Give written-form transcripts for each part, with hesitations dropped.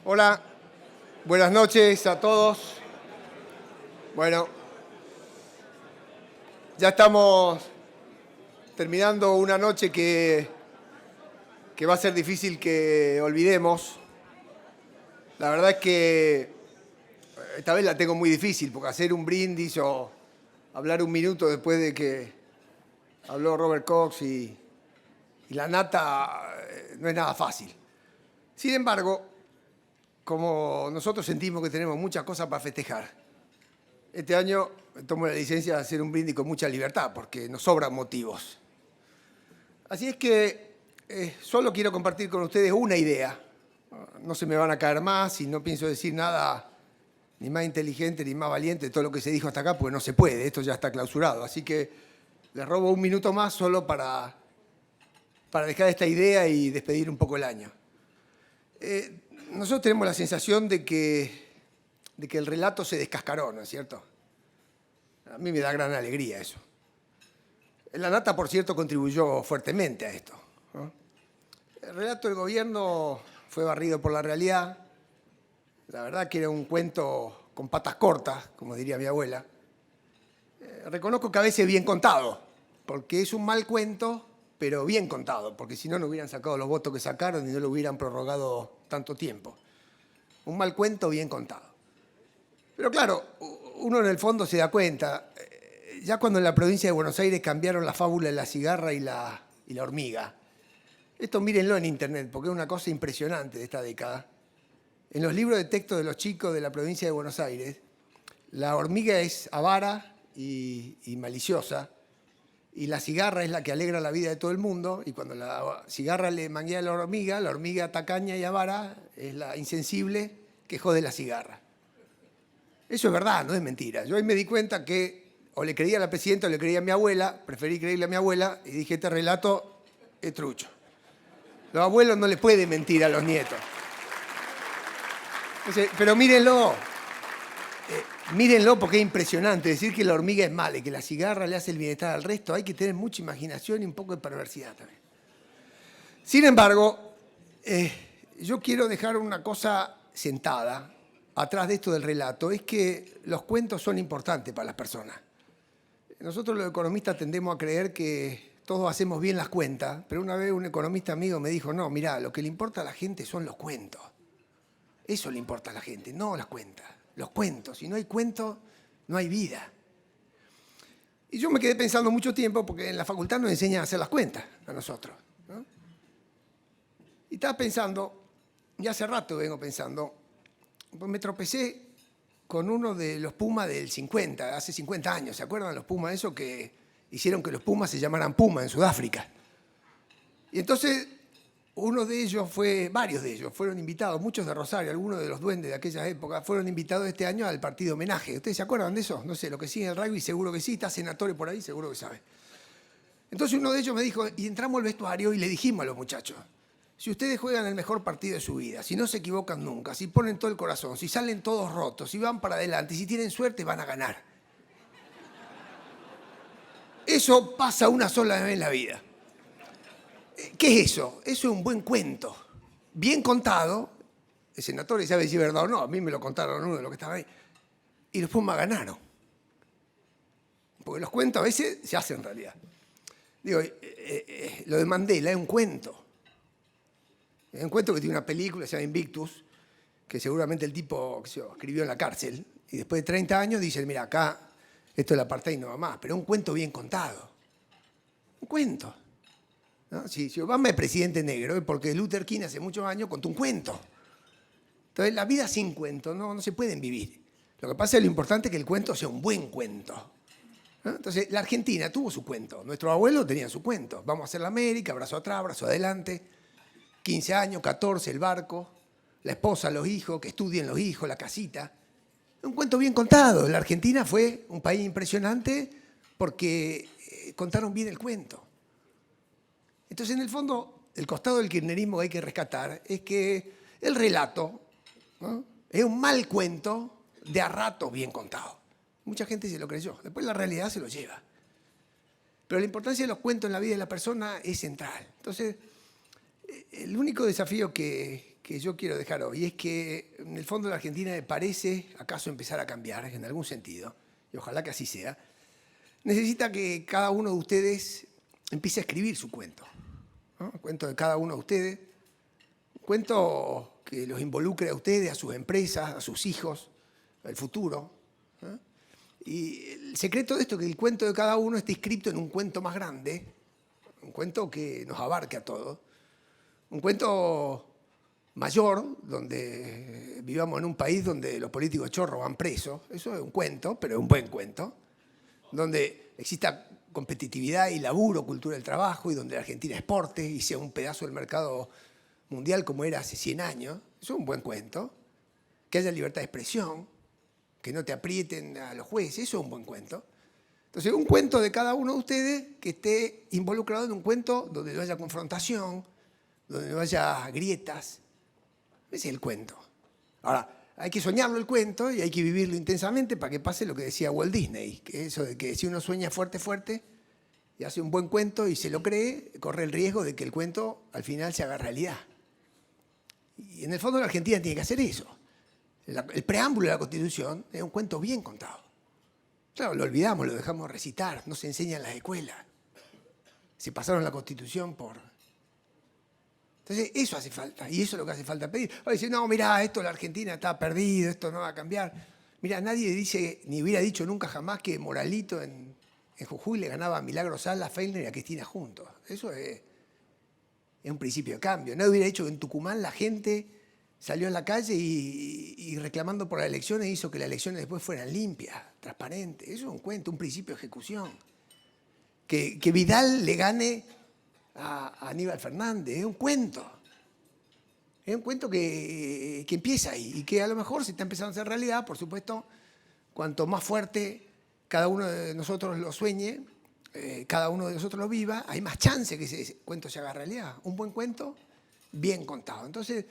Hola, buenas noches a todos. Bueno, ya estamos terminando una noche que va a ser difícil que olvidemos. La verdad es que esta vez la tengo muy difícil, porque hacer un brindis o hablar un minuto después de que habló Robert Cox y la nata no es nada fácil. Sin embargo, como nosotros sentimos que tenemos muchas cosas para festejar, este año tomo la licencia de hacer un brindis con mucha libertad, porque nos sobran motivos. Así es que solo quiero compartir con ustedes una idea. No se me van a caer más y no pienso decir nada ni más inteligente ni más valiente de todo lo que se dijo hasta acá, porque no se puede, esto ya está clausurado. Así que les robo un minuto más solo para dejar esta idea y despedir un poco el año. Nosotros tenemos la sensación de que el relato se descascaró, ¿no es cierto? A mí me da gran alegría eso. La nata, por cierto, contribuyó fuertemente a esto, ¿no? El relato del gobierno fue barrido por la realidad. La verdad que era un cuento con patas cortas, como diría mi abuela. Reconozco que a veces bien contado, porque es un mal cuento, pero bien contado, porque si no, no hubieran sacado los votos que sacaron y no lo hubieran prorrogado tanto tiempo. Un mal cuento bien contado. Pero claro, uno en el fondo se da cuenta, ya cuando en la provincia de Buenos Aires cambiaron la fábula de la cigarra y la hormiga. Esto mírenlo en internet, porque es una cosa impresionante de esta década. En los libros de texto de los chicos de la provincia de Buenos Aires, la hormiga es avara y maliciosa, y la cigarra es la que alegra la vida de todo el mundo, y cuando la cigarra le manguea a la hormiga tacaña y avara es la insensible que jode la cigarra. Eso es verdad, no es mentira. Yo ahí me di cuenta que o le creía a la presidenta o le creía a mi abuela, preferí creerle a mi abuela y dije, este relato es trucho. Los abuelos no le pueden mentir a los nietos. Pero mírenlo, mírenlo porque es impresionante decir que la hormiga es mala y que la cigarra le hace el bienestar al resto. Hay que tener mucha imaginación y un poco de perversidad también. Sin embargo, yo quiero dejar una cosa sentada atrás de esto del relato, es que los cuentos son importantes para las personas. Nosotros los economistas tendemos a creer que todos hacemos bien las cuentas, pero una vez un economista amigo me dijo, no, mirá, lo que le importa a la gente son los cuentos. Eso le importa a la gente, no las cuentas. Los cuentos, si no hay cuentos, no hay vida. Y yo me quedé pensando mucho tiempo, porque en la facultad nos enseñan a hacer las cuentas a nosotros, ¿no? Y estaba pensando, y hace rato vengo pensando, pues me tropecé con uno de los Pumas del 50, hace 50 años. ¿Se acuerdan los Pumas esos que hicieron que los Pumas se llamaran Puma en Sudáfrica? Y entonces varios de ellos fueron invitados, muchos de Rosario, algunos de los duendes de aquellas épocas, fueron invitados este año al partido homenaje. ¿Ustedes se acuerdan de eso? No sé, lo que sigue el rugby seguro que sí, está Senatore por ahí, seguro que sabe. Entonces uno de ellos me dijo, y entramos al vestuario y le dijimos a los muchachos, si ustedes juegan el mejor partido de su vida, si no se equivocan nunca, si ponen todo el corazón, si salen todos rotos, si van para adelante, si tienen suerte, van a ganar. Eso pasa una sola vez en la vida. ¿Qué es eso? Eso es un buen cuento. Bien contado, el senador sabe si es verdad o no, a mí me lo contaron uno de los que estaban ahí, y los Pumas ganaron. Porque los cuentos a veces se hacen realidad. Digo, lo de Mandela es un cuento. Es un cuento que tiene una película, se llama Invictus, que seguramente el tipo escribió en la cárcel, y después de 30 años dice, mira, acá esto es la apartheid no va más, pero es un cuento bien contado. Un cuento, ¿no? Si Obama es presidente negro es porque Luther King hace muchos años contó un cuento. Entonces, la vida sin cuentos no se pueden vivir. Lo que pasa es lo importante es que el cuento sea un buen cuento, ¿no? Entonces, la Argentina tuvo su cuento. Nuestros abuelos tenían su cuento. Vamos a hacer la América, brazo atrás, brazo adelante. 15 años, 14, el barco, la esposa, los hijos, que estudien los hijos, la casita. Un cuento bien contado. La Argentina fue un país impresionante porque contaron bien el cuento. Entonces, en el fondo, el costado del kirchnerismo que hay que rescatar es que el relato, ¿no?, es un mal cuento de a ratos bien contado. Mucha gente se lo creyó. Después la realidad se lo lleva. Pero la importancia de los cuentos en la vida de la persona es central. Entonces, el único desafío que que yo quiero dejar hoy es que en el fondo la Argentina me parece acaso empezar a cambiar en algún sentido, y ojalá que así sea. Necesita que cada uno de ustedes empiece a escribir su cuento, ¿no? Un cuento de cada uno de ustedes, un cuento que los involucre a ustedes, a sus empresas, a sus hijos, al futuro, ¿no? Y el secreto de esto es que el cuento de cada uno esté inscrito en un cuento más grande, un cuento que nos abarque a todos, un cuento mayor, donde vivamos en un país donde los políticos chorros van presos. Eso es un cuento, pero es un buen cuento, donde exista competitividad y laburo, cultura del trabajo, y donde la Argentina exporte y sea un pedazo del mercado mundial como era hace 100 años. Eso es un buen cuento. Que haya libertad de expresión, que no te aprieten a los jueces, eso es un buen cuento. Entonces, un cuento de cada uno de ustedes que esté involucrado en un cuento donde no haya confrontación, donde no haya grietas. Ese es el cuento. Ahora, hay que soñarlo el cuento y hay que vivirlo intensamente para que pase lo que decía Walt Disney, que es eso de que si uno sueña fuerte, fuerte, y hace un buen cuento y se lo cree, corre el riesgo de que el cuento al final se haga realidad. Y en el fondo la Argentina tiene que hacer eso. El preámbulo de la Constitución es un cuento bien contado. Claro, lo olvidamos, lo dejamos recitar, no se enseña en las escuelas. Se pasaron la Constitución por... Entonces, eso hace falta, y eso es lo que hace falta pedir. Ahora dice, no, mirá, esto la Argentina está perdido, esto no va a cambiar. Mirá, nadie dice, ni hubiera dicho nunca jamás que Moralito en Jujuy le ganaba a Milagro Sala, a Feilner y a Cristina juntos. Eso es un principio de cambio. Nadie hubiera dicho que en Tucumán la gente salió a la calle y reclamando por las elecciones hizo que las elecciones después fueran limpias, transparentes. Eso es un cuento, un principio de ejecución. Que Vidal le gane a Aníbal Fernández, es un cuento. Es un cuento que empieza ahí y que a lo mejor se está empezando a hacer realidad. Por supuesto, cuanto más fuerte cada uno de nosotros lo sueñe, cada uno de nosotros lo viva, hay más chance que ese cuento se haga realidad. Un buen cuento, bien contado. Entonces,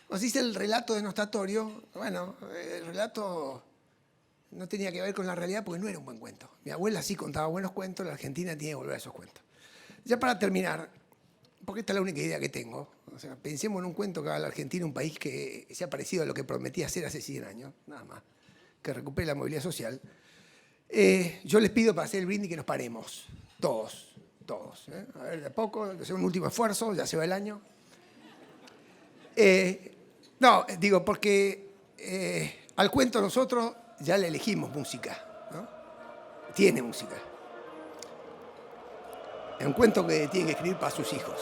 nos dice el relato denostatorio, bueno, el relato no tenía que ver con la realidad porque no era un buen cuento. Mi abuela sí contaba buenos cuentos, la Argentina tiene que volver a esos cuentos. Ya para terminar, porque esta es la única idea que tengo, o sea, pensemos en un cuento que haga la Argentina un país que sea parecido a lo que prometía hacer hace 100 años, nada más, que recupere la movilidad social. Yo les pido para hacer el brindis que nos paremos, todos. A ver, de a poco, que sea un último esfuerzo, ya se va el año. No, digo, porque al cuento nosotros ya le elegimos música, ¿no? Tiene música. Es un cuento que tiene que escribir para sus hijos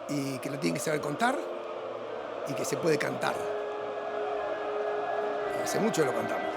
y que lo tienen que saber contar y que se puede cantar. Hace mucho que lo cantamos.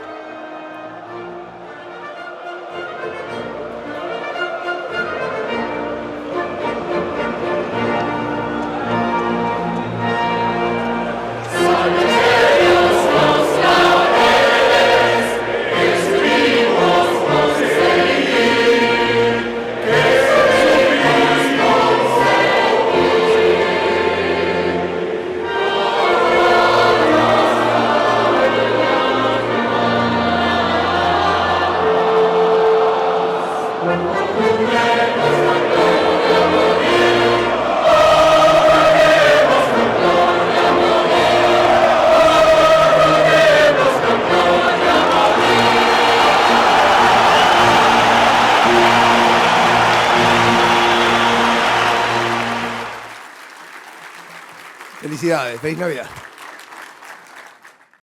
Felicidades, feliz Navidad.